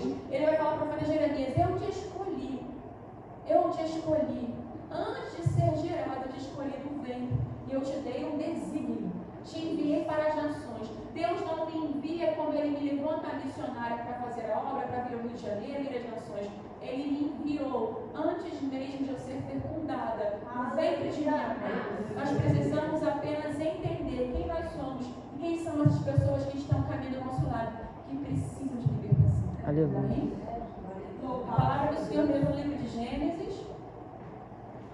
2, ele vai falar para o profeta Jeremias: eu te escolhi. Antes de ser gerado, eu te escolhi no ventre. E eu te dei um desígnio. Te enviei para as nações. Deus não me envia como Ele me levanta a missionária para fazer a obra, para vir ao Rio de Janeiro e ir às nações. Ele me enviou antes mesmo de eu ser fecundada no ventre de minha mãe. Nós precisamos apenas entender quem nós somos e quem são as pessoas que estão caminhando ao nosso lado, que precisam de libertação. Amém? A palavra do Senhor mesmo no livro de Gênesis,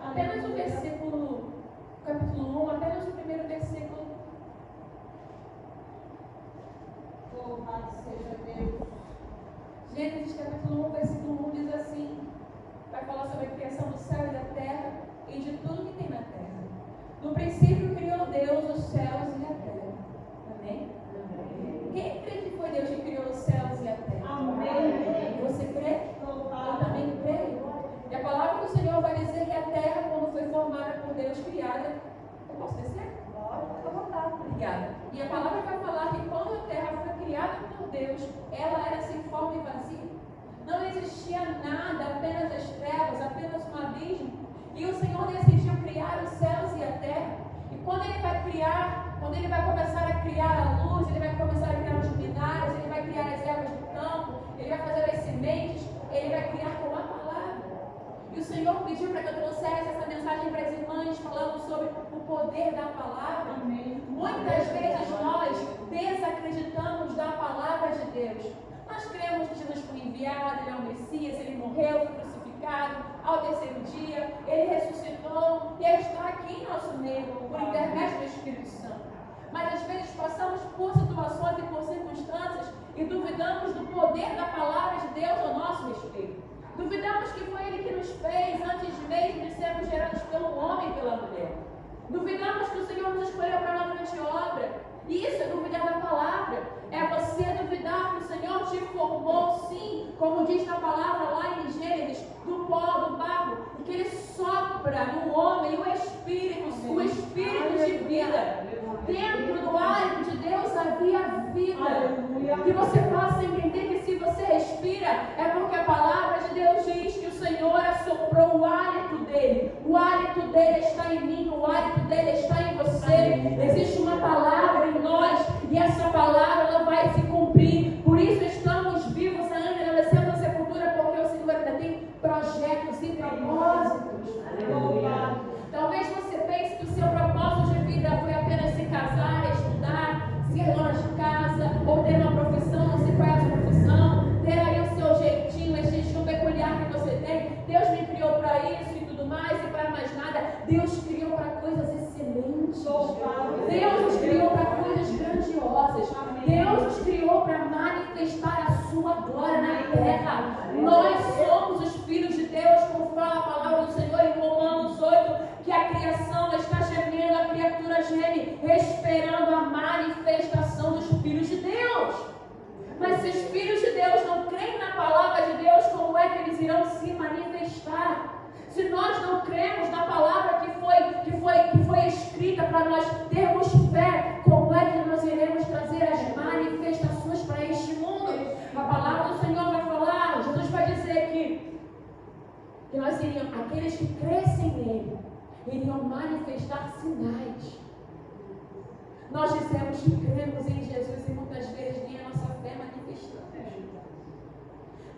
apenas o versículo, capítulo 1, apenas o primeiro versículo. Louvado seja Deus. Gênesis capítulo 1, versículo 1 diz assim: vai falar sobre a criação do céu e da terra e de tudo que tem na terra. No princípio criou Deus os céus e a terra. Amém? Quem crê que foi Deus que criou os céus e a terra? Amém. Você crê? Eu também creio. E a palavra do Senhor vai dizer que a terra, quando foi formada por Deus, criada. Eu posso descer? Obrigada. E a palavra vai falar que quando a terra foi criada por Deus, ela era sem forma e vazia. Não existia nada, apenas as trevas, apenas um abismo. E o Senhor decidiu criar os céus e a terra. E quando Ele vai criar, quando Ele vai começar a criar a luz, Ele vai começar a criar os luminares, Ele vai criar as ervas do campo, Ele vai fazer as sementes, Ele vai criar com a palavra. E o Senhor pediu para que eu trouxesse essa mensagem para as irmãs, falando sobre o poder da palavra. Amém. Muitas vezes nós desacreditamos da palavra de Deus. Nós cremos que Jesus foi enviado, Ele é o Messias, Ele morreu, foi crucificado, ao terceiro dia, Ele ressuscitou e Ele está aqui em nosso meio, por intermédio do Espírito Santo. Mas às vezes passamos por situações e por circunstâncias e duvidamos do poder da palavra de Deus ao nosso respeito. Duvidamos que foi Ele que nos fez antes mesmo de sermos gerados pelo homem e pela mulher. Duvidamos que o Senhor nos escolheu para uma grande obra. E isso é duvidar da palavra. É você duvidar que o Senhor te formou, sim, como diz na palavra lá em Gênesis, do pó, do barro, e que Ele sopra no homem o Espírito de vida. Dentro do hálito de Deus havia vida. Que você possa entender que se você respira, é porque a palavra de Deus diz que o Senhor assoprou o hálito dele. O hálito dele está em mim, o hálito dele está em você. Existe uma palavra em nós e essa palavra ela vai se cumprir. Por isso estamos vivos ainda, não descemos da sepultura, porque o Senhor ainda tem projetos e propósitos. Talvez você pense que o seu propósito de vida foi apenas se casar, estudar, ser dona de casa, ou ter uma profissão, não sei qual é a sua profissão, ter aí o seu jeitinho, esse jeitinho peculiar que você tem. Deus me criou para isso e tudo mais, e para mais nada. Deus criou para coisas excelentes. Deus nos criou para coisas grandiosas. Deus nos criou para manifestar a sua glória na terra. Nós somos os filhos de Deus, como fala a palavra do Senhor em Romanos 8, que a criação está gemendo, a criatura geme, esperando a manifestação dos filhos de Deus. Mas se os filhos de Deus não creem na palavra de Deus, como é que eles irão se manifestar? Se nós não cremos na palavra que foi escrita para nós termos fé, como é que nós iremos trazer as manifestações para este mundo? A palavra do Senhor vai falar, Jesus vai dizer que nós iríamos, aqueles que crescem nele, iriam manifestar sinais. Nós dissemos que cremos em Jesus e muitas vezes nem a nossa fé manifestamos.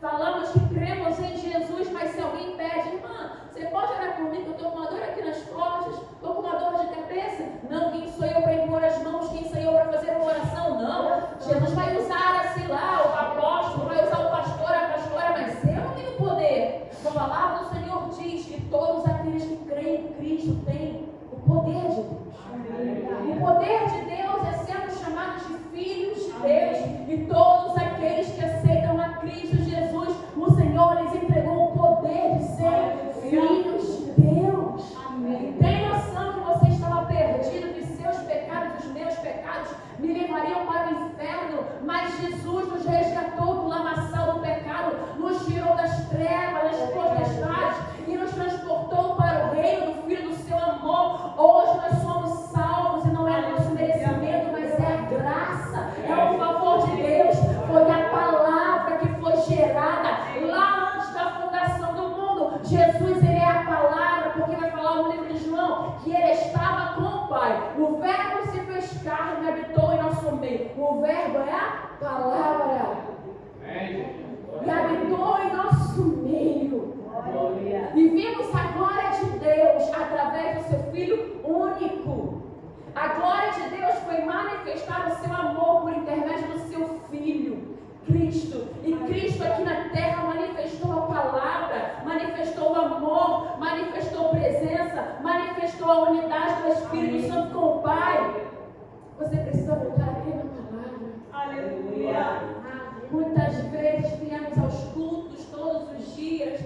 Falamos que cremos em Jesus, mas se alguém pede, irmã, você pode orar por mim que eu estou com uma dor aqui nas costas, estou com uma dor de cabeça? Não, quem sou eu para impor as mãos? Quem sou eu para fazer uma oração? Não. Jesus vai usar assim lá, o apóstolo, vai usar o pastor, a pastora, mas eu não tenho poder. A palavra do Senhor diz que todos aqueles que creem em Cristo têm o poder de Deus. Amém. O poder de Deus é sermos chamados de filhos de Deus. E todos aqueles que aceitam a Cristo Jesus, o Senhor lhes entregou o poder de ser filhos de Deus. Amém. Tem noção que você estava perdido, que seus a palavra e habitou em nosso meio. E vimos a glória de Deus através do seu Filho único. A glória de Deus foi manifestar o seu amor por intermédio do seu Filho, Cristo. E Cristo aqui na terra manifestou a palavra, manifestou o amor, manifestou presença, manifestou a unidade do Espírito Santo com o Pai. Você precisa voltar aqui na palavra. Aleluia. Muitas vezes viemos aos cultos todos os dias,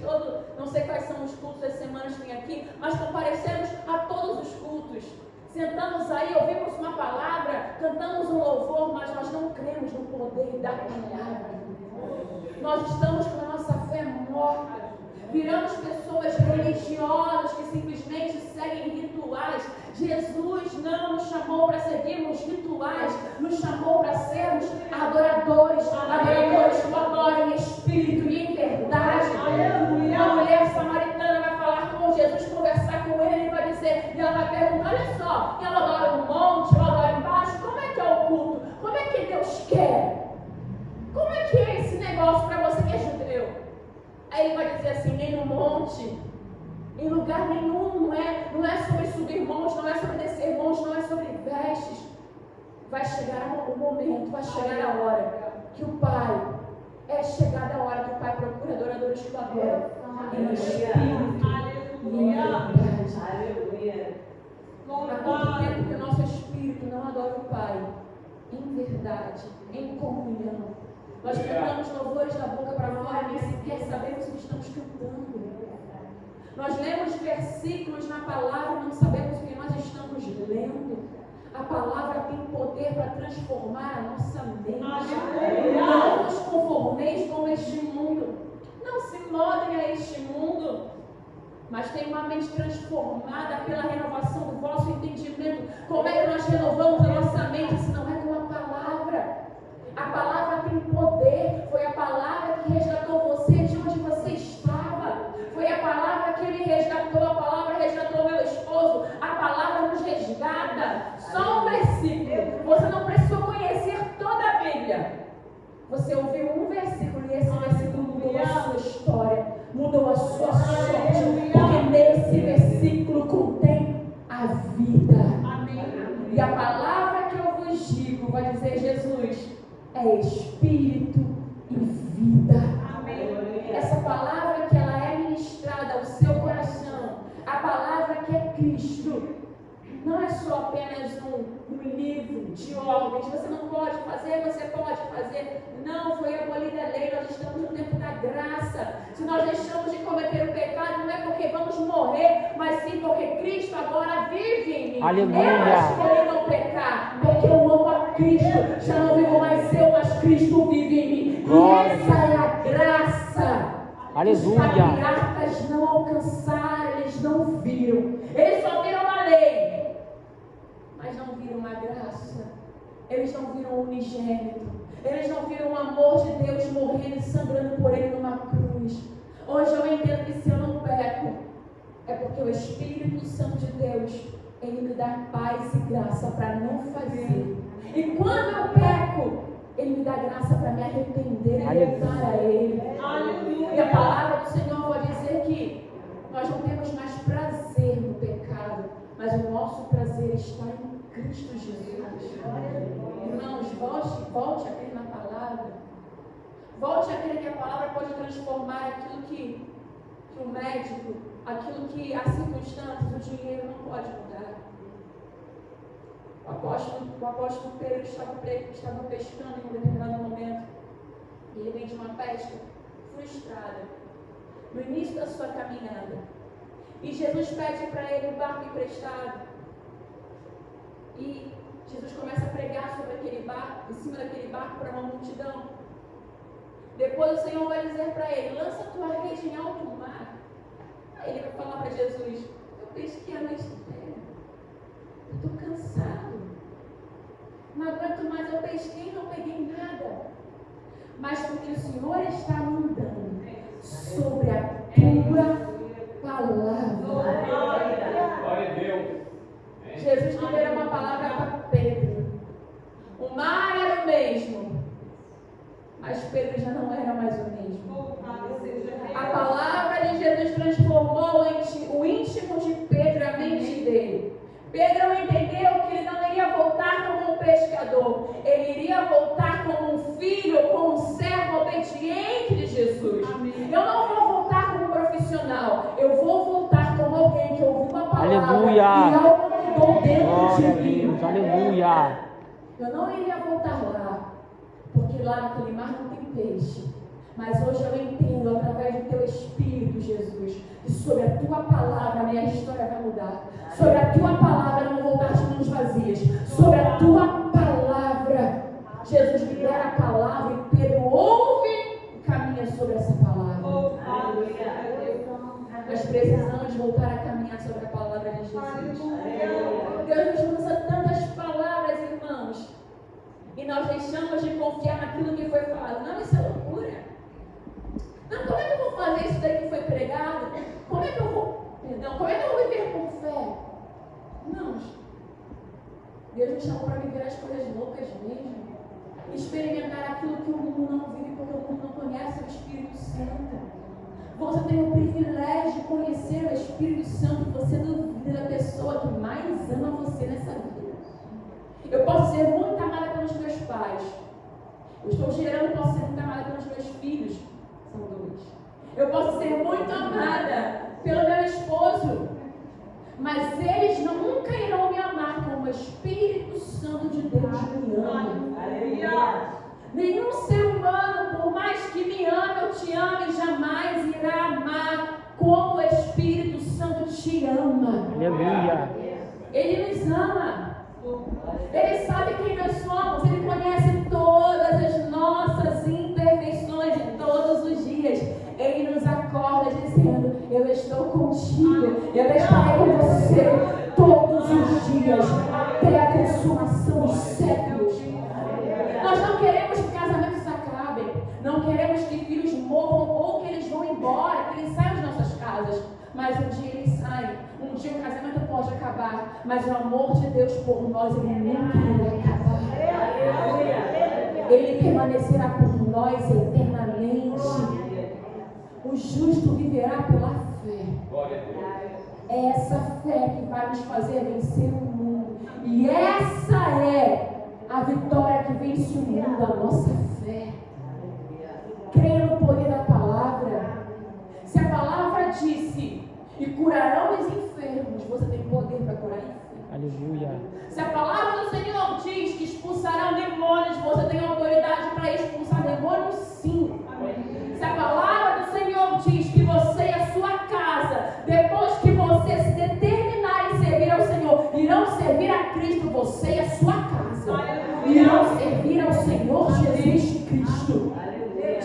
não sei quais são os cultos das semanas que vem aqui, mas comparecemos a todos os cultos. Sentamos aí, ouvimos uma palavra, cantamos um louvor, mas nós não cremos no poder da palavra. Nós estamos com a nossa fé morta. Viramos pessoas religiosas que simplesmente seguem rituais. Jesus não nos chamou para seguirmos rituais, nos chamou para sermos adoradores que adoram em espírito e em verdade. A mulher samaritana vai falar com Jesus, conversar com ele vai dizer, e ela vai perguntar, olha só, ela adora no monte, ela adora embaixo, como é que é o culto? Como é que Deus quer? Como é que é esse negócio para você que é judeu? Aí ele vai dizer assim, nem no monte, em lugar nenhum, não é sobre subir montes, não é sobre descer montes, não é sobre vestes. Vai chegar o momento, vai chegar a hora que o Pai, é chegada a hora que o Pai procura adoradores que o adoram em espírito e em verdade. Há quanto tempo que o nosso espírito não adora o Pai em verdade, em comunhão? Nós cantamos louvores da boca para fora, nem sequer sabemos o que estamos cantando. Nós lemos versículos na palavra e não sabemos o que nós estamos lendo. A palavra tem poder para transformar a nossa mente. Não nos conformeis com este mundo. Não se moldem a este mundo. Mas tem uma mente transformada pela renovação do vosso entendimento. Como é que nós renovamos a nossa mente se não é com a palavra? A palavra tem poder. Foi a palavra que resgatou você de onde você estava. Foi a palavra que ele resgatou. A palavra resgatou meu esposo. A palavra nos resgata. Só um versículo. Você não precisou conhecer toda a Bíblia. Você ouviu um versículo e esse versículo mudou a sua história. Mudou a sua sorte. Porque nesse versículo contém a vida. E a palavra que eu vos digo vai dizer, Jesus é espírito e vida. Essa palavra que ela é ministrada ao seu coração, a palavra que é Cristo, não é só apenas um livro de ordens. Você não pode fazer, você pode fazer. Não, foi abolida a lei, nós estamos no tempo da graça. Se nós deixamos de cometer o pecado, não é porque vamos morrer, mas sim porque Cristo agora vive em mim. Aleluia. Eu escolhi não pecar, porque eu amo a Cristo. Já não vivo mais eu, mas Cristo vive em mim. Glória. E essa é a graça. Aleluia. Os patriarcas não alcançaram, eles não viram. Eles só viram a lei, mas não viram a graça. Eles não viram o unigênito. Eles não viram o amor de Deus morrendo e sangrando por ele numa cruz. Hoje eu entendo que se eu não peco, é porque o Espírito Santo de Deus, ele me dá paz e graça para não fazer. E quando eu peco, ele me dá graça para me arrepender e voltar a ele. E a palavra do Senhor vai dizer que nós não temos mais prazer no pecado, mas o nosso prazer está em Cristo Jesus. Irmãos, volte a crer na palavra. Volte a crer que a palavra pode transformar aquilo que o médico, aquilo que as circunstâncias, o dinheiro não pode mudar. O apóstolo Pedro estava pescando em um determinado momento. E ele vem de uma pesca frustrada, no início da sua caminhada. E Jesus pede para ele um barco emprestado. E Jesus começa a pregar sobre aquele barco, em cima daquele barco para uma multidão. Depois o Senhor vai dizer para ele, lança a tua rede em alto mar. Aí ele vai falar para Jesus, eu pesquei a noite inteira. Eu estou cansado. Não aguento mais, eu pesquei e não peguei nada. Mas porque o Senhor está mandando sobre a tua palavra. Glória a Deus. Jesus liberou uma palavra para Pedro. O mar era o mesmo, Mas Pedro já não era mais o mesmo. A palavra de Jesus transformou o íntimo de Pedro, a mente dele. Pedro entendeu que ele não iria voltar como um pescador, ele iria voltar como um filho, como um servo obediente de Jesus. Amém. Eu não vou voltar como um profissional, eu vou voltar como alguém que ouviu uma palavra. Aleluia. E algo mudou dentro de mim. Deus, aleluia. Eu não iria voltar lá, porque lá naquele mar não tem peixe. Mas hoje eu entendo, através do teu Espírito, Jesus, que sobre a tua palavra a minha história vai mudar. Sobre a tua palavra eu não vou voltar de mãos vazias. Sobre a tua palavra, Jesus libera a palavra e Pedro ouve e caminha sobre essa palavra. Nós precisamos voltar a caminhar sobre a palavra de Jesus. Deus nos usa tantas palavras, irmãos, e nós deixamos de confiar naquilo que foi falado. Não, isso é loucura. Não, como é que eu vou fazer isso daí que foi pregado? Como é que eu vou viver com fé? Não. Deus nos chamou para viver as coisas loucas mesmo. Experimentar aquilo que o mundo não vive, porque o mundo não conhece o Espírito Santo. Você tem o privilégio de conhecer o Espírito Santo. Você duvida da pessoa que mais ama você nessa vida. Eu posso ser muito amada pelos meus pais. Eu estou gerando, posso ser muito amada pelos meus filhos. São dois. Eu posso ser muito amada pelo meu esposo. Mas eles nunca irão me amar como o Espírito Santo de Deus me ama. Aleluia. Nenhum ser humano, por mais que me ame ou te ame, jamais irá amar como o Espírito Santo te ama. Aleluia. Ele nos ama. Ele sabe quem nós somos. Ele conhece todas as nossas imperfeições de todos os dias. Ele nos acorda dizendo: eu estou contigo, eu estarei com você todos os dias, até a consumação dos séculos. Nós não queremos que casamentos acabem, não queremos que filhos morram ou que eles vão embora, que eles saiam de nossas casas. Mas um dia eles saem, um dia o casamento pode acabar, mas o amor de Deus por nós, ele nunca irá acabar. Ele permanecerá por nós eternamente. O justo viverá pela fé. É essa fé que vai nos fazer vencer o mundo. E essa é a vitória que vence o mundo, a nossa fé. Creia no poder da palavra. Se a palavra disse: e curarão os enfermos, você tem poder para curar enfermos. Aleluia. Se a palavra do Senhor diz que expulsarão demônios, você tem autoridade para expulsar demônios, sim. Amém. Se a palavra do Senhor diz que você e a sua casa, depois que você se determinar em servir ao Senhor, irão servir a Cristo, você e a sua casa. Irão servir ao Senhor Jesus Cristo.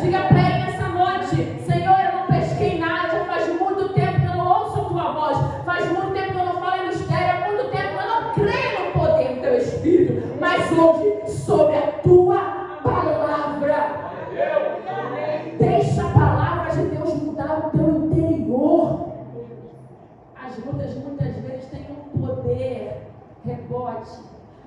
Diga para ele nessa noite: Senhor, eu não pesquei nada, já faz muito tempo que eu não ouço a tua voz, faz muito tempo que eu não falo em mistério, há muito tempo que eu não creio no poder do teu Espírito, mas hoje, sobre a tua palavra, deixa a palavra de Deus mudar o teu interior. As lutas muitas vezes têm um poder rebote.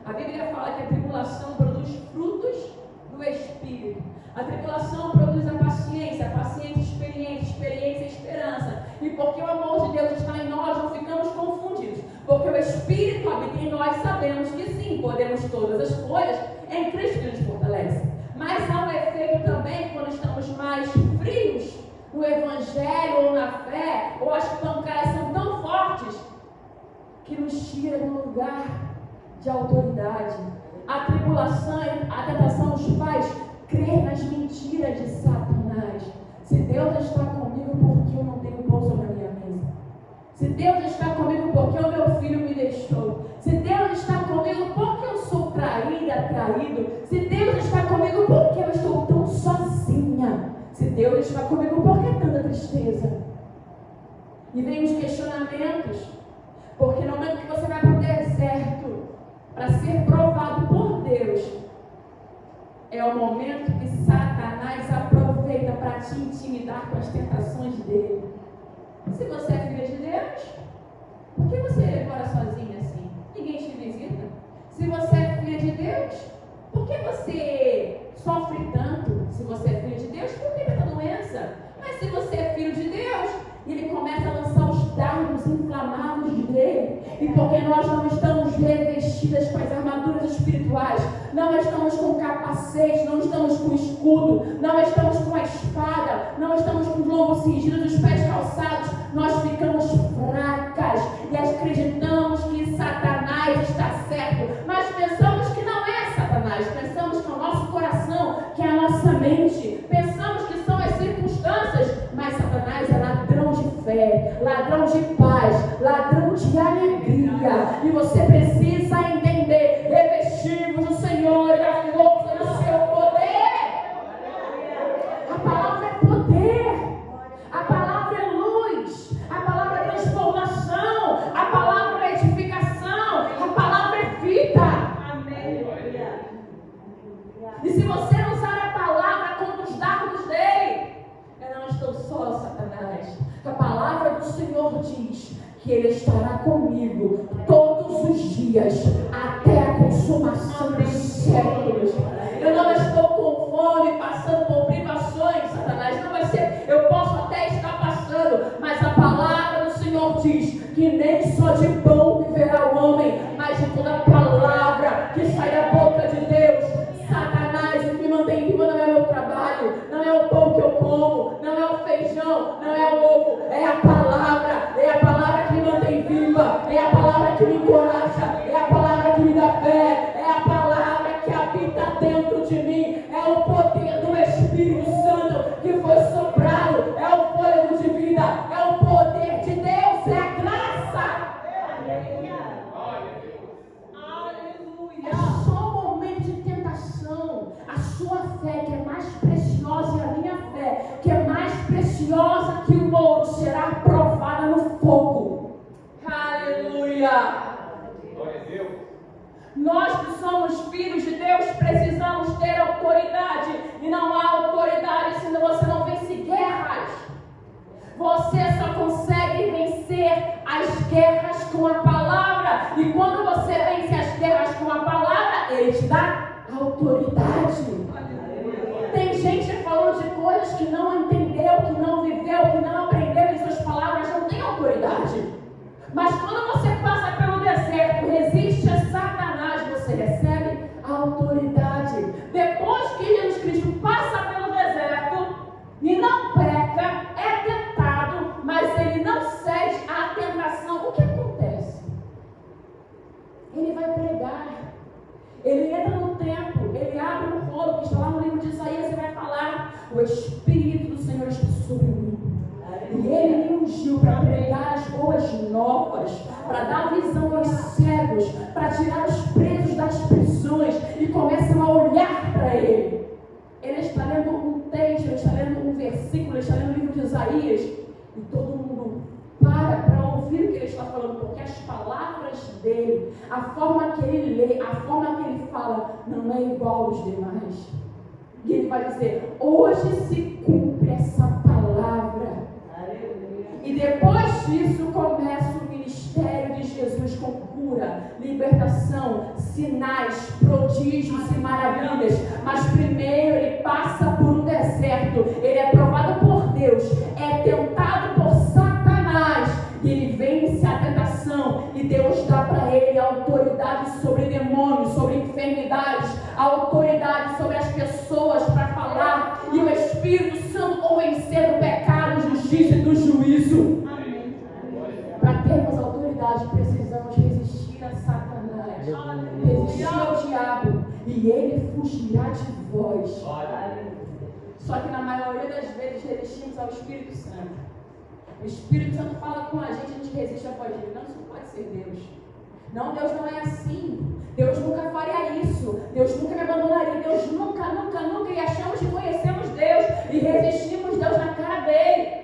A Bíblia fala que a tribulação produz frutos do Espírito. A tribulação produz a paciência experiência, experiência, esperança. E porque o amor de Deus está em nós, não ficamos confundidos. Porque o Espírito habita em nós, sabemos que sim, podemos todas as coisas em Cristo que nos fortalece. Mas há um efeito também quando estamos mais frios no Evangelho ou na fé, ou as pancadas são tão fortes que nos tira do lugar de autoridade. A tribulação, a tentação nos faz crer nas mentiras de Satanás. Se Deus está comigo, por que eu não tenho pão sobre a minha mesa? Se Deus está comigo, por que o meu filho me deixou? Se Deus está comigo, por que eu sou traída, traído? Se Deus está comigo, por que eu estou tão sozinha? Se Deus está comigo, por que tanta tristeza? E vem os questionamentos, porque no momento que você vai para o deserto para ser provado por Deus, é o momento que Satanás aproveita para te intimidar com as tentações dele. Se você é filha de Deus, por que você mora sozinha assim? Ninguém te visita. Se você é filha de Deus, por que você sofre tanto? Se você E porque nós não estamos revestidas com as armaduras espirituais, não estamos com capacete, não estamos com escudo, não estamos com a espada, não estamos com o lombo cingido, os pés calçados, nós ficamos fracas e acreditamos que Satanás está certo, mas pensamos que não é Satanás, pensamos que é o nosso coração, que é a nossa mente, pensamos que são as circunstâncias, mas Satanás é ladrão de fé, ladrão de paz, ladrão de alegria, e você precisa entender, revestimos o Senhor e a força do seu poder. A palavra é poder, a palavra é luz, a palavra é transformação, a palavra é edificação, a palavra é vida. E se você não usar a palavra contra os dardos dele, eu não estou só, Satanás. A palavra do Senhor diz que Ele estará comigo todos os dias, até a consumação dos séculos. Eu não estou com fome, passando por privações, Satanás. Não vai ser, eu posso até estar passando, mas a palavra do Senhor diz que nem só de pão viverá o homem, mas de toda palavra que sai da boca de Deus. Satanás, o que me mantém vivo não é o meu trabalho, não é o pão que eu como, não é o feijão, não é o ovo, é a palavra que me mantém viva, é a palavra que me encoraja, é a palavra que me dá fé, é a palavra que habita dentro de mim, é o poder do Espírito Santo que foi soprado, é o fôlego de vida, é o poder de Deus, é a graça. É só um momento de tentação. A sua fé, que é mais preciosa, e a minha fé, que é mais preciosa que o ouro, será provada no fogo. Aleluia! Glória a Deus. Nós que somos filhos de Deus precisamos ter autoridade. E não há autoridade se você não vence guerras. Você só consegue vencer as guerras com a palavra. E quando você vence as guerras com a palavra, Ele te dá autoridade. Tem gente falando de coisas que não entendeu, que não viveu, que não aprendeu, e suas palavras não têm autoridade. Mas quando você passa pelo deserto, resiste a Satanás, você recebe a autoridade. Depois que Jesus Cristo passa pelo deserto e não peca, é tentado, mas ele não cede à tentação, o que acontece? Ele vai pregar, ele entra no templo, ele abre um rolo que está lá no livro de Isaías e vai falar: o Espírito do Senhor está sobre mim. E Ele me ungiu para pregar as boas novas, para dar visão aos cegos, para tirar os presos das prisões, e começam a olhar para Ele. Ele está lendo um texto, ele está lendo um versículo, ele está lendo o livro de Isaías, e todo mundo para ouvir o que ele está falando, porque as palavras dele, a forma que ele lê, a forma que ele fala, não é igual aos demais. E ele vai dizer: hoje se cumpre essa palavra. E depois disso começa o ministério de Jesus com cura, libertação, sinais, prodígios e maravilhas. Mas primeiro ele passa por um deserto, ele é provado por Deus, é tentado por Satanás, e ele vence a tentação, e Deus dá para ele a autoridade sobre demônios, sobre enfermidades, a autoridade sobre as pessoas para falar, e o Espírito Santo convencer do pecado, justiça e do juízo. Para termos autoridade, precisamos resistir a Satanás, resistir ao diabo, e ele fugirá de vós. Só que na maioria das vezes resistimos ao Espírito Santo. O Espírito Santo fala com a gente resiste à voz dele. Não, isso não pode ser Deus. Não, Deus não é assim. Deus nunca faria isso. Deus nunca me abandonaria. Deus nunca. E achamos que conhecemos Deus e resistimos Deus na cara dele.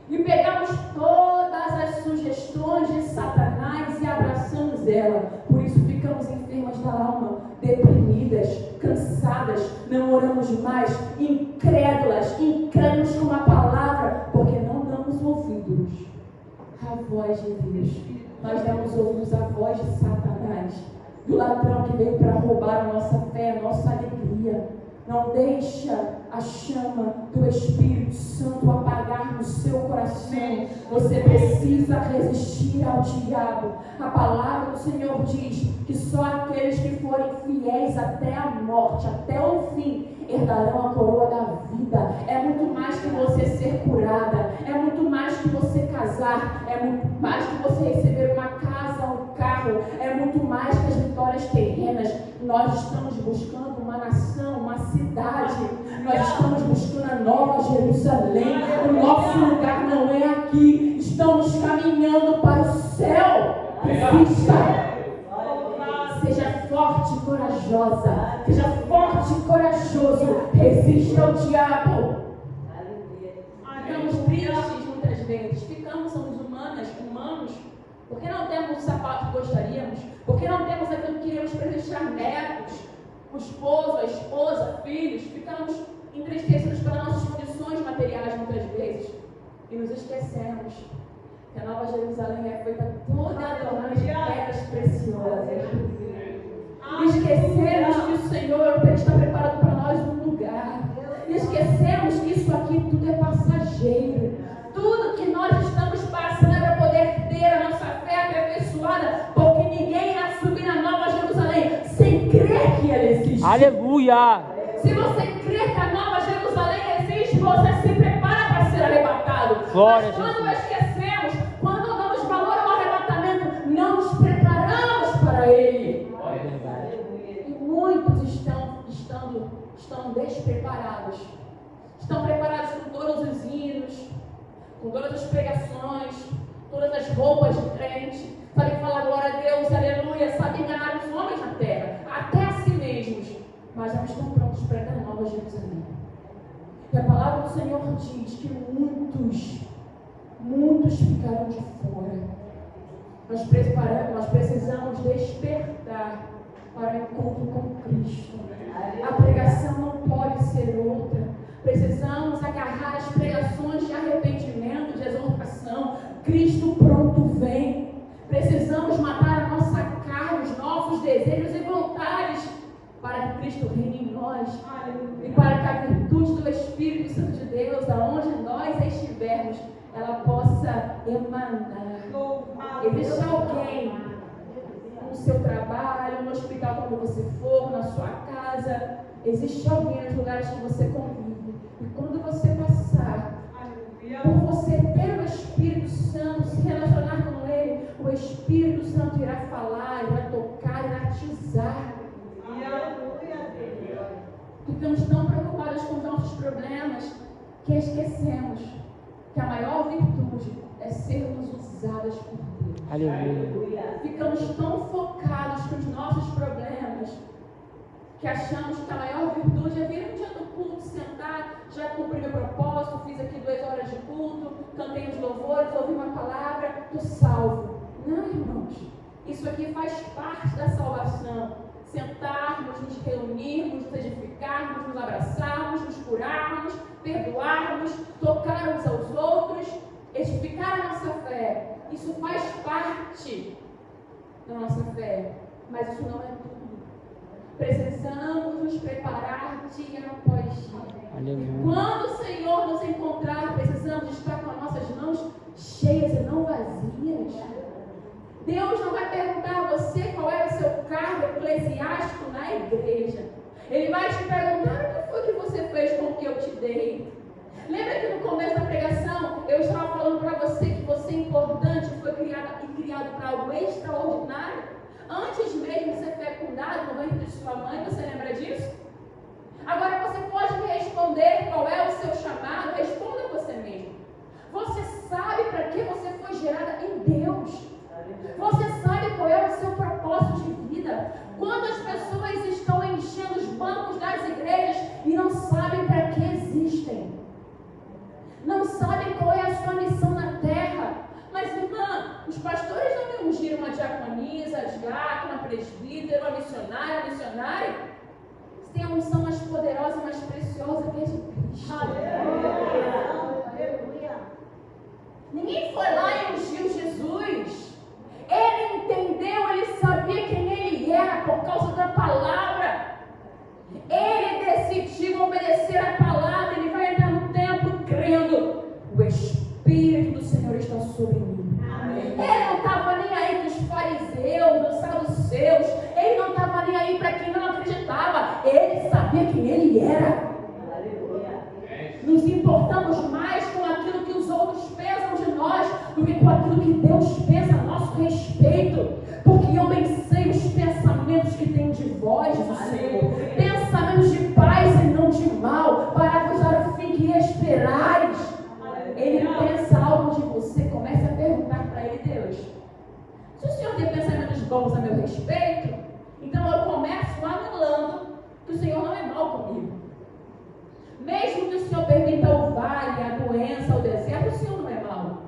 E pegamos todas as sugestões de Satanás e abraçamos ela. Por isso ficamos enfermas da alma, deprimidas, cansadas, não oramos mais, incrédulos com a palavra, porque não damos ouvidos à voz de Deus. Nós damos ouvidos à voz de Satanás, do ladrão que veio para roubar a nossa fé, a nossa alegria. Não deixa a chama do Espírito Santo apagar no seu coração. Você precisa precisa resistir ao diabo. A palavra do Senhor diz que só aqueles que forem fiéis até a morte, até o fim, herdarão a coroa da vida. É muito mais que você ser curada, é muito mais que você casar, é muito mais que você receber uma casa, um carro, é muito mais que as vitórias terrenas. Nós estamos buscando uma nação, uma cidade, nós estamos buscando a nova Jerusalém. O nosso lugar não é aqui, estamos caminhando para o céu. Resista. Seja forte e corajosa. Seja forte e corajoso. Resista ao diabo. Ficamos tristes muitas vezes. Somos humanos, porque não temos o sapato que gostaríamos, porque não temos aquilo que queríamos presentear netos, o esposo, a esposa, filhos. Ficamos entristecidos pelas nossas condições materiais muitas vezes. E nos esquecemos que a Nova Jerusalém é feita toda adornada de pedras preciosas. Esquecemos que o Senhor está preparado para nós um lugar. Esquecemos que isso aqui tudo é passageiro. Tudo que nós estamos passando é para poder ter a nossa fé aperfeiçoada, porque ninguém irá subir na Nova Jerusalém sem crer que ela existe. Aleluia! Se você crê que a Nova Jerusalém existe, você se prepara para ser arrebatado. Glória. Mas quando esquecemos, quando não damos valor ao arrebatamento, não nos preparamos para ele. E muitos estão despreparados. Estão preparados com todos os hinos, com todas as pregações, todas as roupas de crente, sabem falar glória a Deus, aleluia, sabem enganar os homens na terra, até a si mesmos, mas não estão prontos para a Nova Jerusalém. E a palavra do Senhor diz que muitos ficarão de fora. Nós precisamos despertar para o encontro com Cristo. A pregação não pode ser outra. Precisamos agarrar as pregações de arrependimento, de exortação. Cristo pronto vem. Precisamos matar a nossa carne, os nossos desejos e vontades, para que Cristo reine em nós. E para que a virtude do Espírito Santo de Deus, aonde nós estivermos, ela possa emanar. Existe alguém no seu trabalho, no hospital quando você for, na sua casa, existe alguém nos lugares que você convive. E quando você passar, por você ter o Espírito Santo, se relacionar com Ele, o Espírito Santo irá falar, irá tocar, irá te usar. Ficamos tão preocupados com os nossos problemas que esquecemos que a maior virtude é sermos usadas por Deus. Aleluia. Ficamos tão focados com os nossos problemas que achamos que a maior virtude é vir um dia do culto, sentar, já cumpri meu propósito, fiz aqui 2 horas de culto, cantei os louvores, ouvi uma palavra, estou salvo. Não, irmãos, isso aqui faz parte da salvação. Sentarmos, nos reunirmos, nos edificarmos, nos abraçarmos, nos curarmos, perdoarmos, tocar uns aos outros, edificar a nossa fé. Isso faz parte da nossa fé, mas isso não é tudo. Precisamos nos preparar dia após dia. Aleluia. Quando o Senhor nos encontrar, precisamos estar com as nossas mãos cheias e não vazias. Deus não vai perguntar a você qual é o seu cargo eclesiástico na igreja. Ele vai te perguntar o que foi que você fez com o que eu te dei. Lembra que no começo da pregação eu estava falando para você que você é importante, foi criado para algo extraordinário? Antes mesmo de ser fecundado no ventre de sua mãe, você lembra disso? Agora você pode me responder qual é o seu chamado? Responda você mesmo. Você sabe para que você foi gerada em Deus? Você sabe qual é o seu propósito de vida? Quantas pessoas estão enchendo os bancos das igrejas e não sabem para que existem? Não sabem qual é a sua missão na terra? Mas, irmã, os pastores não me ungiram uma diaconisa, diácono, presbítero, uma missionária. Você tem a unção mais poderosa, mais preciosa que é de Cristo. Aleluia. Ninguém foi lá e ungiu Jesus. Ele entendeu, ele sabia quem ele era por causa da palavra. Ele decidiu obedecer a palavra. Ele vai entrar no templo crendo: o Espírito do Senhor está sobre mim. espera. Nos importamos mais com aquilo que os outros pensam de nós do que com aquilo que Deus pensa a nosso respeito. Porque eu bem sei os pensamentos que tenho de vós, do Senhor. Pensamentos de paz e não de mal, para vos dar o fim que esperais. Ele pensa algo de você, comece a perguntar para ele: Deus, se o Senhor tem pensamentos bons a meu respeito, então eu começo anulando que o Senhor não é mal comigo. Mesmo que o Senhor permita o vale, a doença, o deserto, o Senhor não é mal.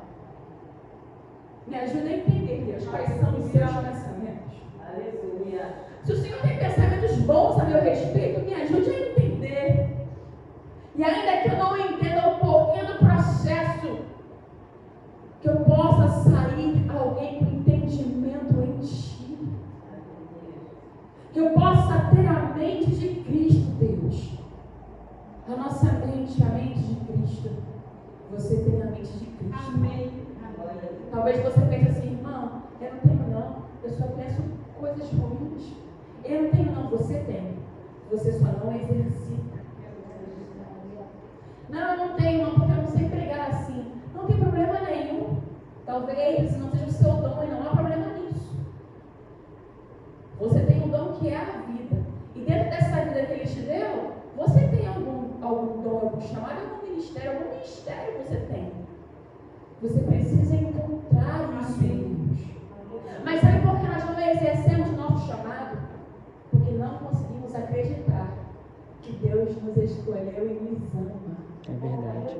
Me ajuda a entender, Deus, quais são os seus pensamentos. Aleluia. Se o Senhor tem pensamentos bons a meu respeito, me ajude a entender. E ainda que eu não entenda o porquê do processo, que eu possa sair alguém com entendimento em Ti. Que eu possa ter a mente de Cristo, Deus. A nossa mente, a mente de Cristo. Você tem a mente de Cristo. Amém. Talvez você pense assim: irmão, eu não tenho não. Eu só penso coisas ruins. Eu não tenho não. Você tem. Você só não exercita. Não, eu não tenho não, porque eu não sei pregar assim. Não tem problema nenhum. Talvez não seja o seu dom e não há problema nisso. Você tem um dom que é a vida. E dentro dessa vida que Ele te deu, você tem algum dom, algum chamado, algum ministério você tem. Você precisa encontrar isso em Deus. Mas sabe por que nós não exercemos o nosso chamado? Porque não conseguimos acreditar que Deus nos escolheu e nos ama. É verdade.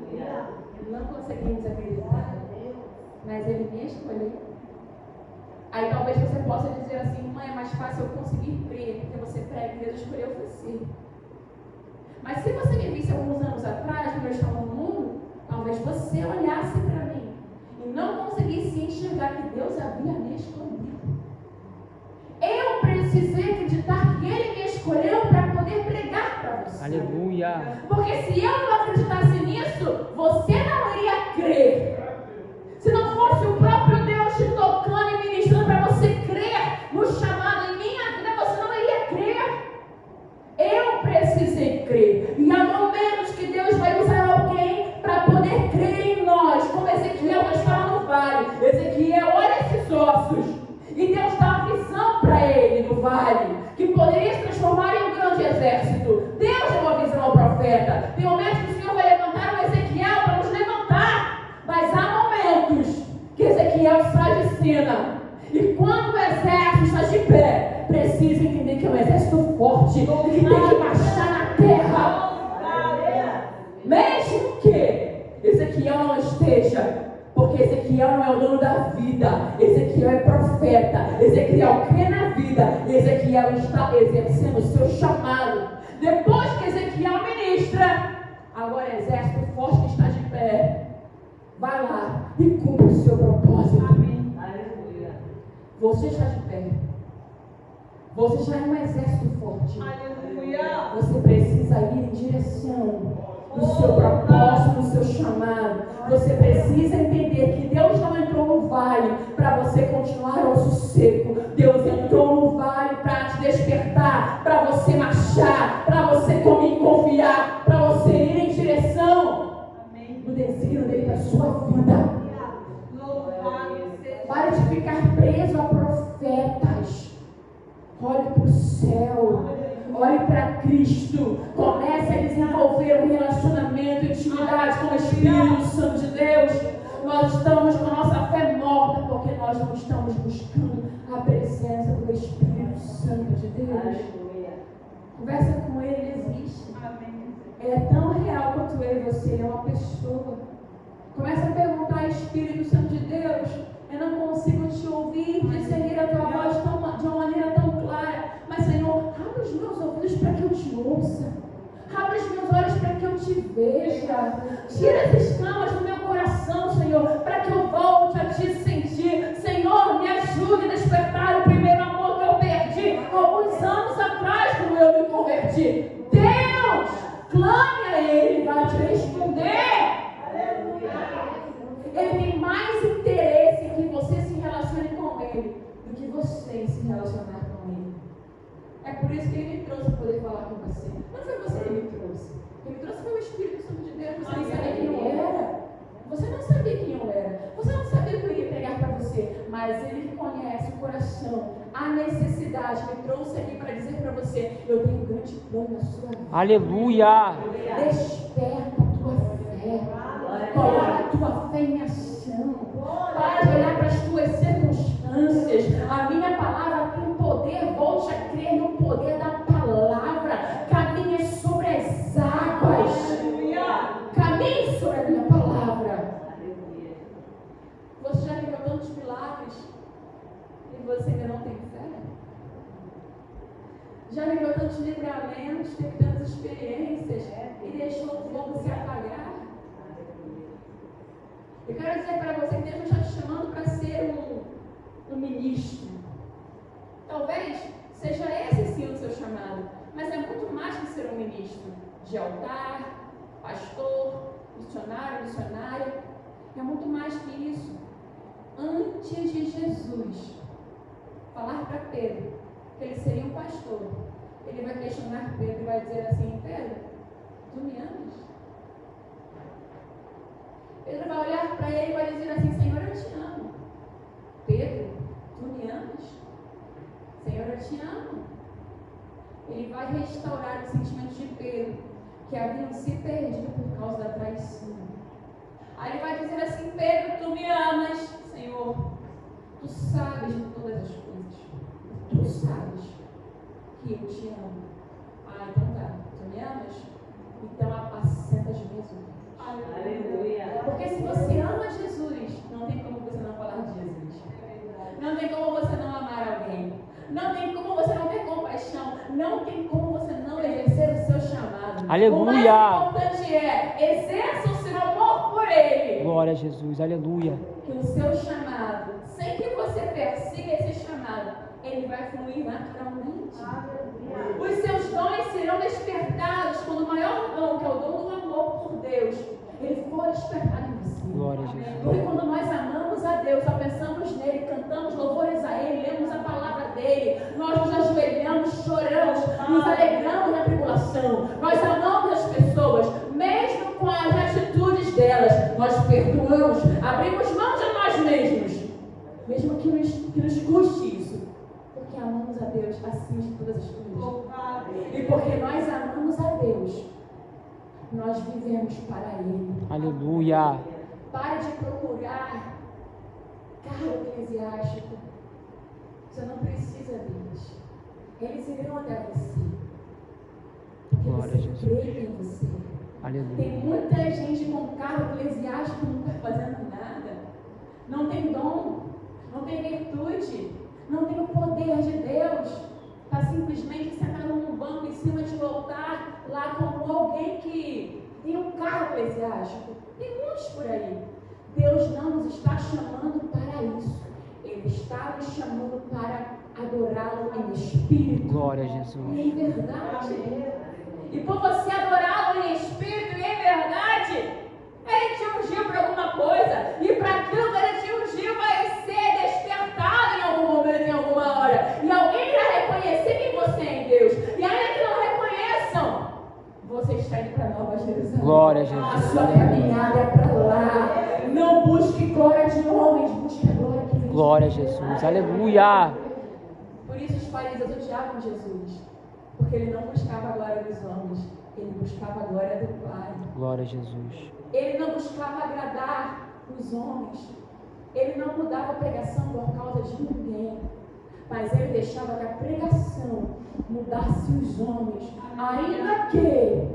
Não conseguimos acreditar, mas Ele me escolheu. Aí talvez você possa dizer assim: mãe, é mais fácil eu conseguir crer, porque você prega e Deus escolheu você. Mas se você me visse alguns anos atrás, quando eu estava no mundo, talvez você olhasse para mim e não conseguisse enxergar que Deus havia me escolhido. Eu precisei acreditar que Ele me escolheu para poder pregar para você. Aleluia. Porque se eu não acreditasse nisso, você não iria crer. Se não fosse o próprio Deus te tocando e ministrando para você crer no chamado em minha vida, você não iria crer. Eu precisei crer. E há momentos que Deus vai usar alguém para poder crer em nós. Como Ezequiel estava no vale. Ezequiel, olha esses ossos. E Deus dá uma visão para ele no vale, que poderia se transformar em um grande exército. Deus deu uma visão ao profeta. Tem momentos que o Senhor vai levantar o Ezequiel para nos levantar. Mas há momentos que Ezequiel sai de cena. E quando o exército está de pé, precisa entender que é um exército forte e que tem que marchar na terra. Mesmo que Ezequiel não esteja, porque Ezequiel não é o dono da vida. Ezequiel é profeta. Ezequiel crê na vida. Ezequiel está exercendo o seu chamado. Depois que Ezequiel ministra, agora o exército forte que está de pé vai lá e cumpre o seu propósito. Amém. Você está de pé. Você já é um exército forte. Aleluia. Você precisa ir em direção do seu propósito, do seu chamado. Você precisa entender que Deus não entrou no vale para você continuar ao sossego. Deus entrou no vale para te despertar, para você marchar, para você confiar, para você ir em direção do desígnio dele para a sua vida. Pare de ficar preso a profetas. Olhe para o céu. Olhe para Cristo. Comece a desenvolver um relacionamento, intimidade com o Espírito Santo de Deus. Nós estamos com a nossa fé morta porque nós não estamos buscando a presença do Espírito Santo de Deus. Conversa com Ele, Ele existe. Ele é tão real quanto eu e você. Ele é uma pessoa. Comece a perguntar: Espírito Santo de Deus, eu não consigo te ouvir, discernir a tua voz de uma maneira tão clara. Mas, Senhor, abre os meus ouvidos para que eu te ouça. Abre os meus olhos para que eu te veja. Tira as escamas do meu coração, Senhor, para que eu volte a te sentir. Senhor, me ajude a despertar o primeiro amor que eu perdi alguns anos atrás, quando eu me converti. Deus, clame a Ele, Ele vai te responder. Ele tem mais interesse em que você se relacione com Ele do que você se relacionar com Ele. É por isso que Ele me trouxe para poder falar com você. Não foi você que me trouxe. Espírito Santo de Deus, você não sabia quem eu era. Você não sabia quem eu era. Você não sabia o que eu iria pregar para você. Mas Ele que conhece o coração, a necessidade, me trouxe aqui para dizer para você: eu tenho um grande plano na sua vida. Aleluia. Desperta a tua fé. Coloca a tua fé em ação. Para de olhar para as tuas circunstâncias. A minha palavra tem poder. Volte a crer no poder da palavra. Caminhe sobre as águas. Caminhe sobre a minha palavra. Você já viveu tantos milagres e você ainda não tem fé? Já viveu tantos livramentos, teve tantas experiências e deixou o fogo se apagar? Eu quero dizer para você que Deus está te chamando para ser um ministro. Talvez seja esse sim o seu chamado, mas é muito mais que ser um ministro de altar, pastor, missionário, missionária. É muito mais que isso. Antes de Jesus falar para Pedro que ele seria um pastor, ele vai questionar Pedro e vai dizer assim: Pedro, tu me amas? Pedro vai olhar para ele e vai dizer assim: Senhor, eu te amo. Pedro, tu me amas? Senhor, eu te amo. Ele vai restaurar os sentimentos de Pedro, que haviam se perdido por causa da traição. Aí ele vai dizer assim: Pedro, tu me amas? Senhor, tu sabes de todas as coisas. Tu sabes que eu te amo. Ah, então tá. Tu me amas? Então apacenta as minhas ovelhas. Aleluia. Porque se você ama Jesus, não tem como você não falar de Jesus. Não tem como você não amar alguém. Não tem como você não ter compaixão. Não tem como você não exercer o seu chamado. Aleluia. O mais importante é: exerça o seu amor por Ele. Glória a Jesus. Aleluia. Que o seu chamado, sem que você persiga esse chamado, ele vai fluir naturalmente. Os seus dons serão despertados quando o maior dom, que é o dom do amor por Deus, ele for despertado em você. Glória a Jesus. Porque quando nós amamos a Deus, só pensamos nele, cantamos louvores a Ele, lemos a palavra dele, nós nos ajoelhamos, choramos, nos alegramos na tribulação, nós amamos as pessoas, mesmo com as atitudes delas, nós perdoamos, abrimos mão de nós mesmos, mesmo que nos custe isso, porque amamos a Deus acima de todas as coisas. E porque nós amamos a Deus, nós vivemos para Ele. Aleluia. Pare de procurar cargo eclesiástico. Você não precisa deles. Eles irão até você. Porque Glória a você Jesus. crê em você. Aleluia. Tem muita gente com cargo eclesiástico que não está fazendo nada. Não tem dom. Não tem virtude. Não tem o poder de Deus. Está simplesmente sentado num banco em cima de um altar, lá como alguém que tem um cargo eclesiástico. Tem muitos por aí. Deus não nos está chamando para isso. Ele está nos chamando para adorá-lo em espírito. Glória a Jesus. E em verdade. E por você adorá-lo em espírito e em verdade, Ele te ungiu para alguma coisa. E para aquilo que Ele te ungiu vai ser despertado em algum momento, em alguma hora. E alguém irá reconhecer quem você é em Deus. E ainda que não reconheçam, você está indo para Nova Jerusalém. Glória a Jesus. A sua caminhada é para lá. Não busque glória de homens, busque a glória que vem de Glória a Deus. Jesus. Aleluia. Por isso os fariseus odiavam Jesus. Porque ele não buscava a glória dos homens. Ele buscava a glória do Pai. Glória a Jesus. Ele não buscava agradar os homens. Ele não mudava a pregação por causa de ninguém. Mas ele deixava que a pregação mudasse os homens. Ainda que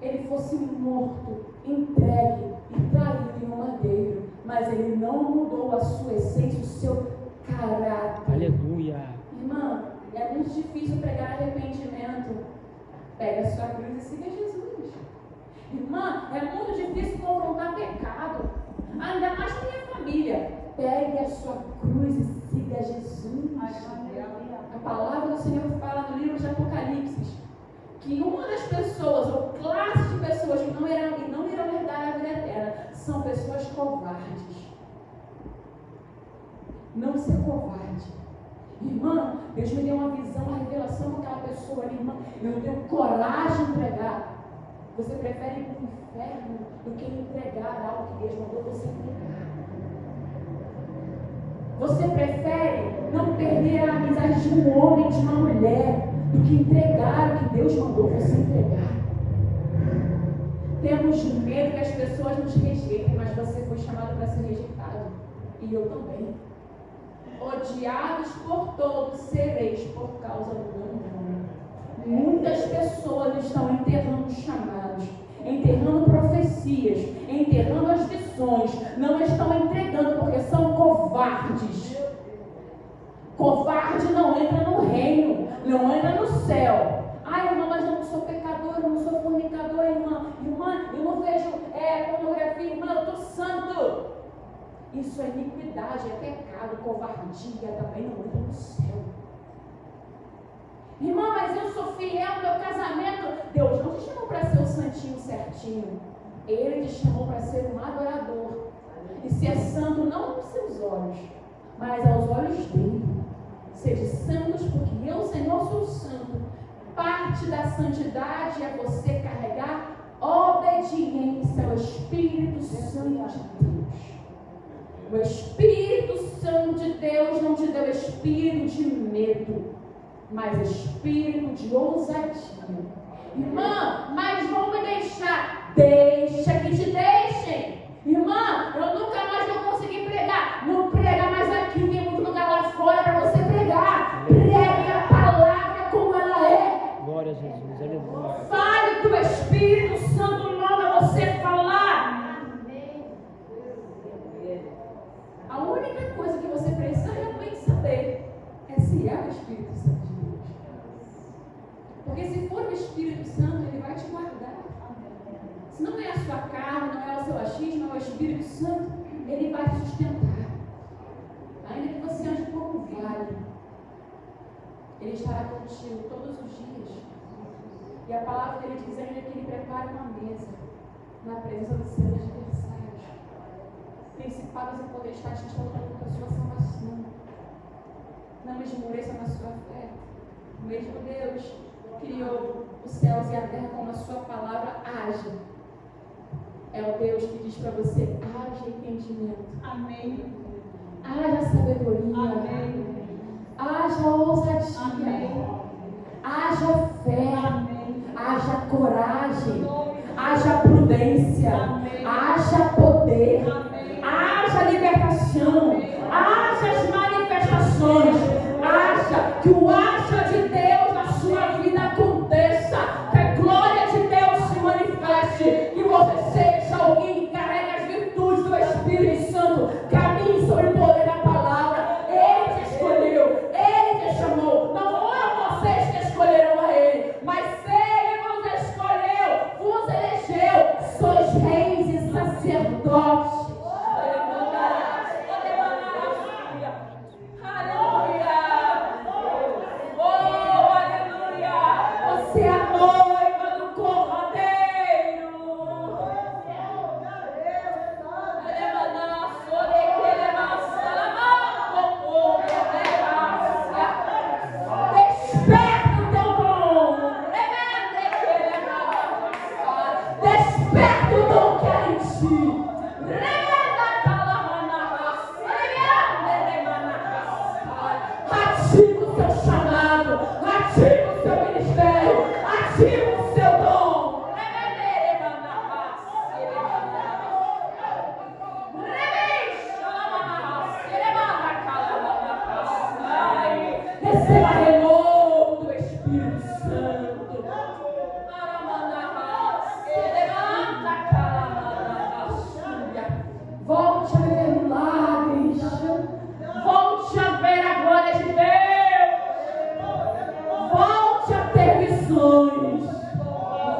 ele fosse morto, entregue e traído em um madeiro. Mas ele não mudou a sua essência, o seu caráter. Aleluia. Irmã, é muito difícil pregar arrependimento. Pega a sua cruz e siga Jesus. Irmã, é muito difícil confrontar pecado. Ainda mais com minha família. Pegue a sua cruz e siga Jesus. A palavra do Senhor fala no livro de Apocalipse que uma das pessoas, ou classe de pessoas que não irão herdar a vida eterna, são pessoas covardes. Não ser covarde. Irmã, Deus me deu uma visão, uma revelação daquela pessoa ali, irmã. Eu tenho coragem de pregar. Você prefere ir para o inferno do que entregar algo que Deus mandou você entregar. Você prefere não perder a amizade de um homem, de uma mulher, do que entregar o que Deus mandou você entregar. Temos medo que as pessoas nos rejeitem, mas você foi chamado para ser rejeitado. E eu também. Odiados por todos sereis por causa do meu nome. Muitas pessoas estão enterrando chamados, enterrando profecias, enterrando as visões, não estão entregando porque são covardes. Covarde não entra no reino, não entra no céu. Ai, irmã, mas eu não sou pecador, eu não sou fornicador, irmã, eu não vejo pornografia, irmã, eu estou santo. Isso é iniquidade, é pecado, covardia, também não entra no céu. Irmã, mas eu sou fiel no meu casamento. Deus não te chamou para ser o santinho certinho. Ele te chamou para ser um adorador. E ser santo não aos seus olhos, mas aos olhos dele. Sede santos, porque eu, Senhor, sou santo. Parte da santidade é você carregar obediência ao Espírito Santo de Deus. O Espírito Santo de Deus não te deu espírito de medo, mas espírito de ousadia. Irmã, mas vão me deixar. Deixa que te deixem. Irmã, eu nunca mais vou conseguir pregar. Não prega mais aqui, tem muito lugar lá fora para você pregar. Pregue a palavra como ela é. Glória a Jesus, aleluia. Fale que o Espírito Santo manda você falar. A única coisa que você precisa realmente saber é se é o Espírito Santo de Deus. Porque se for o Espírito Santo, ele vai te guardar. Se não é a sua carne, não é o seu achismo, é o Espírito Santo, ele vai te sustentar. Ainda que você ande por um vale, ele estará contigo todos os dias. E a palavra dele diz ainda que ele prepara uma mesa na presença dos seus adversários. Principados e potestades estão lutando com a sua salvação. Não esmoreça na sua fé. O mesmo Deus criou os céus e a terra como a sua palavra age. É o Deus que diz para você: haja entendimento. Amém. Haja sabedoria. Amém. Haja ousadia. Amém. Haja fé. Amém. Haja coragem. Haja prudência. Amém. Haja poder. Amém. Haja libertação. Haja as manifestações. Haja que o haja de Deus na sua vida aconteça. Que a glória de Deus se manifeste. Que você seja alguém que carrega as virtudes do Espírito Santo. Caminhe sobre o poder da palavra. Ele te escolheu. Ele te chamou. Não foram vocês que escolheram a Ele, mas Ele vos escolheu, vos elegeu. Sois reis e sacerdotes. Você é a noiva do Cordeiro. Desperta o teu dom. Desperta o dom que há em ti. Ativa o seu chamado. Ativa o seu ministério. Ativa o seu dom. Receba renovo do Espírito Santo. Volte a ver milagres. Volte a ver a glória de Deus. Volte a ter visões.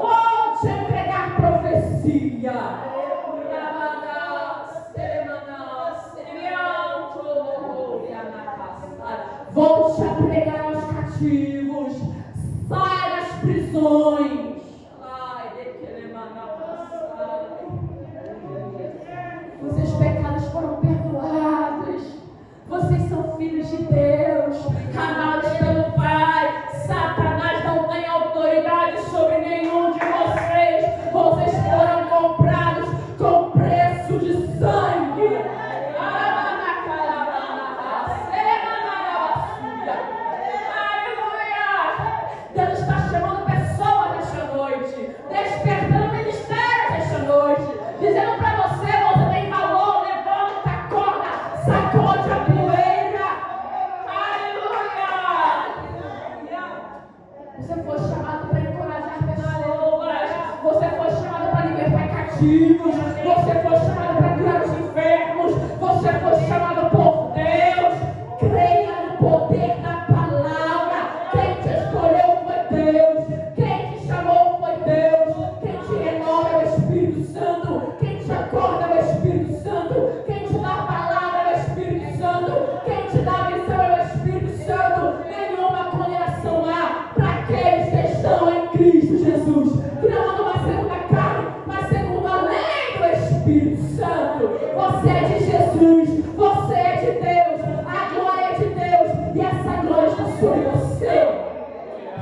Volte a entregar profecia. Volte a pregar aos cativos. Saia das prisões. Os seus pecados foram perdoados. Vocês são filhos de Deus, amados pelo Pai. Satanás não tem autoridade sobre nenhum de vocês. Espírito Santo. Você é de Jesus. Você é de Deus. A glória é de Deus. E essa glória está sobre você.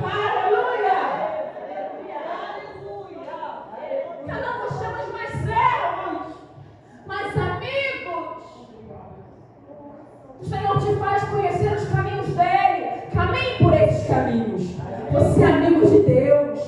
Aleluia! Já não nos chamamos mais servos, mas amigos. O Senhor te faz conhecer os caminhos dele. Caminhe por esses caminhos. Você é amigo de Deus.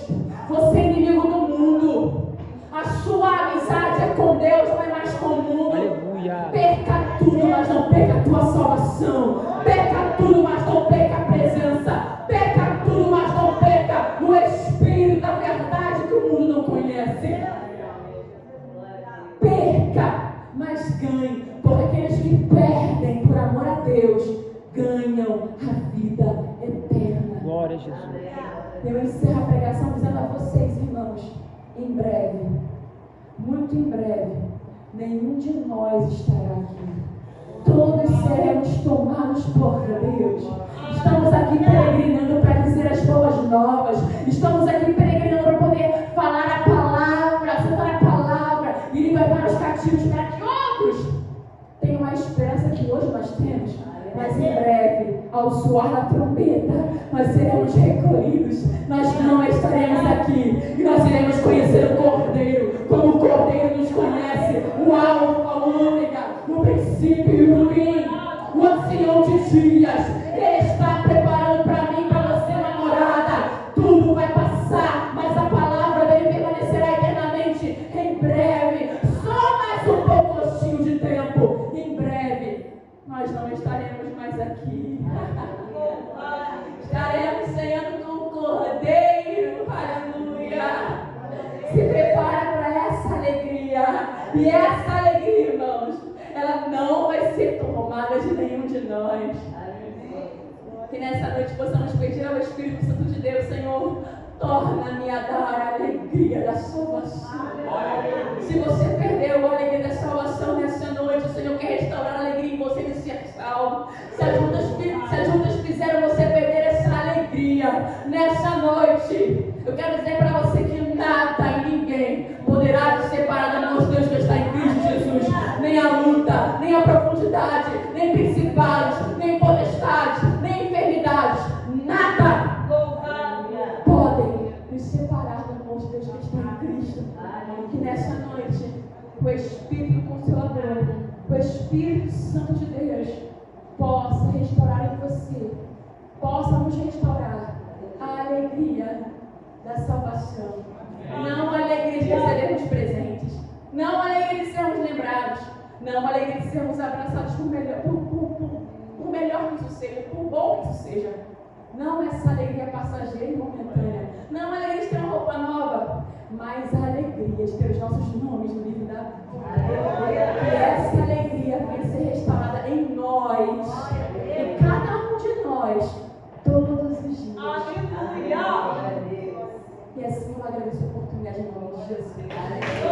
Você é inimigo do mundo. A sua amizade é com Deus, não é mais com o mundo. Aleluia. Perca tudo, mas não perca a tua salvação. Perca tudo, mas não perca a presença. Perca tudo, mas não perca o Espírito da verdade que o mundo não conhece. Perca, mas ganhe. Porque aqueles que perdem por amor a Deus ganham a vida eterna. Glória a Jesus. Eu encerro a pregação dizendo a vocês, irmãos, em breve, muito em breve, nenhum de nós estará aqui. Todos seremos tomados por Deus. Estamos aqui peregrinando para dizer as boas novas. Estamos aqui peregrinando para poder falar a palavra, soltar a palavra e libertar os cativos para que outros tenham a esperança que hoje nós temos. Mas em breve, ao soar da trombeta, nós seremos recolhidos. Nós não estaremos aqui. E nós iremos conhecer o Cordeiro, como o Cordeiro nos conhece. O Alfa, o Ômega, o princípio e o fim. O ancião de dias. Ele está preparando para mim, para você uma morada. Tudo vai passar, mas a palavra dele permanecerá eternamente. Em breve, só mais um pouquinho de tempo. Em breve, nós não estaremos mais aqui. Estaremos ceando com o Cordeiro. Aleluia. Se prepara para essa alegria. E essa alegria, irmãos, ela não vai ser tomada de nenhum de nós. Que nessa noite possamos pedir ao Espírito Santo de Deus, Senhor, torna-me a dar a alegria da salvação. Se você perdeu a alegria da salvação nessa noite, o Senhor quer restaurar a alegria em você de ser salvo. Se as juntas fizeram você perder essa alegria nessa noite, eu quero dizer para você que nada e ninguém poderá te separar da mão de Deus que está em Cristo Jesus. Nem a luta, nem a profundidade, nem principados, nem potestades, nem enfermidades, nada podem nos separar da mão de Deus que está em Cristo. Que nessa noite o Espírito Consolador, o Espírito Santo de Deus possa restaurar em você, possa nos restaurar a alegria da salvação. Não a alegria de recebermos presentes, não a alegria de sermos lembrados, não a alegria de sermos abraçados por melhor que isso seja, por bom que isso seja. Não essa alegria passageira e momentânea, não a alegria de ter uma roupa nova, mas a alegria de ter os nossos nomes no livro da vida. E essa alegria vai ser restaurada em nós, em cada um de nós, todos os dias. Aleluia! E assim eu agradeço a oportunidade em nome de Jesus.